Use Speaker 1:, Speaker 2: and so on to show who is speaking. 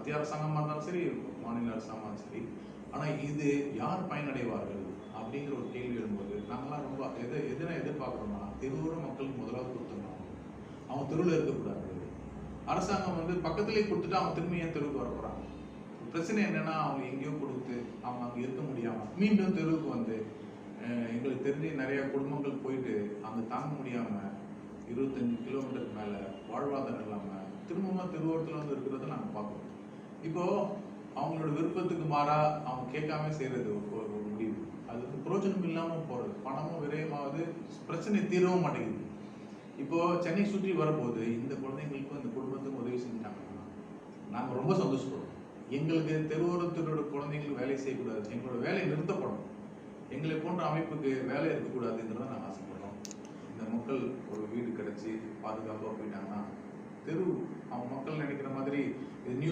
Speaker 1: மத்திய அரசாங்கமாக இருந்தாலும் சரி, மாநில அரசாங்கமாக சரி. ஆனால் இது யார் பயனடைவார்கள் அப்படிங்கிற ஒரு கேள்வி எழும்போது நாங்கள்லாம் ரொம்ப எதனை எதிர்பார்க்குறோம்னா, தெருவோர மக்களுக்கு முதலாவது கொடுத்துடணும். அவங்க தெருவில் இருக்கக்கூடாது. அரசாங்கம் வந்து பக்கத்துலேயே கொடுத்துட்டு அவங்க திரும்பி ஏன் தெருவுக்கு வர போகிறாங்க? பிரச்சனை என்னன்னா, அவங்க எங்கேயோ கொடுத்து அவங்க அங்கே இருக்க முடியாமல் மீண்டும் தெருவுக்கு வந்து எங்களுக்கு தெரிஞ்சு நிறைய குடும்பங்கள் போயிட்டு அங்கே தாங்க முடியாமல் 25 கிலோமீட்டருக்கு மேலே வாழ்வாதாரம் இல்லாமல் திரும்பவும் தெருவோரத்தில் வந்து இருக்கிறத நாங்கள் பார்க்குறோம். இப்போது அவங்களோட விருப்பத்துக்கு மாறாக அவங்க கேட்காம செய்கிறது ஒரு முடிவு. அது வந்து பிரோஜனம் இல்லாமல் போகிறது, பணமும் விரயமாவது, பிரச்சனை தீரவும் மாட்டேங்குது. இப்போது சென்னை சுற்றி வரும்போது இந்த குழந்தைங்களுக்கும் இந்த குடும்பத்துக்கும் உதவி செஞ்சாங்கன்னா நாங்கள் ரொம்ப சந்தோஷப்படுறோம். எங்களுக்கு தெருவோரத்தோட குழந்தைங்களுக்கு வேலை செய்யக்கூடாது, எங்களோட வேலை நிறுத்தப்படும், எங்களை போன்ற அமைப்புக்கு வேலை இருக்கக்கூடாதுங்கிறத நாங்கள் ஆசைப்படுறோம். இந்த மக்கள் ஒரு வீடு கிடைச்சி பாதுகாப்பாக போயிட்டாங்கன்னா தெரு அவங்க மக்கள் நினைக்கிற மாதிரி